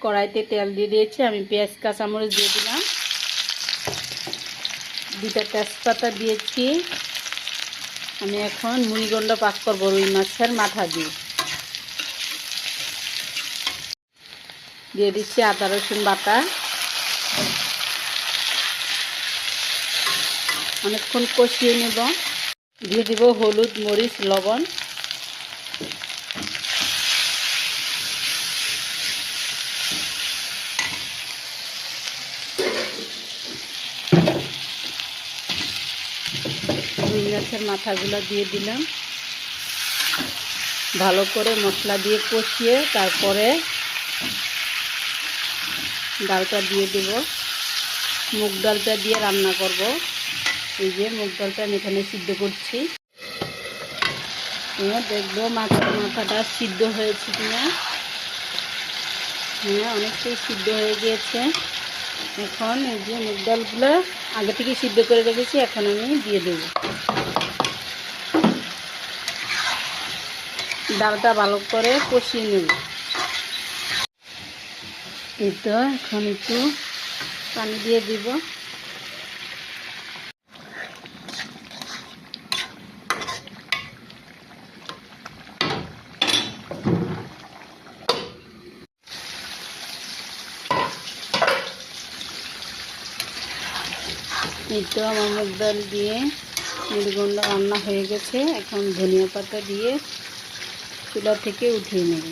কড়াইতে তেল দিয়ে দিয়েছি, আমি পেঁয়াজ কাঁচামরিচ দিয়ে দিলাম, 2টা তেজপাতা দিয়েছি। আমি এখন মুড়িঘণ্ট পাক করবো রুই মাছের মাথা দিয়ে দিচ্ছি আদা রসুন বাটা। অনেকক্ষণ কষিয়ে নেব। দিয়ে দিব হলুদ মরিচ লবণ। রুই মাছের মাথাগুলো দিয়ে দিলাম। ভালো করে মশলা দিয়ে কষিয়ে তারপরে ডালটা দিয়ে দেব। মুগ ডালটা দিয়ে রান্না করব। এই যে মুগ ডালটা আমি এখানে সিদ্ধ করছি। দেখবো মাছের মাথাটা সিদ্ধ হয়েছে কিনা। হ্যাঁ, অনেকটাই সিদ্ধ হয়ে গিয়েছে। এখন এই যে মুগ ডালগুলো আগে থেকে সিদ্ধ করে রেখেছি, এখন আমি দিয়ে দেব। ডালটা ভালো করে কষিয়ে নেব। এই তো এখন একটু পানি দিয়ে দিব। এই তো আমার মুগ ডাল দিয়ে মুড়িঘণ্ট রান্না হয়ে গেছে। এখন ধনিয়া পাতা দিয়ে চুলা থেকে উঠিয়ে নেব।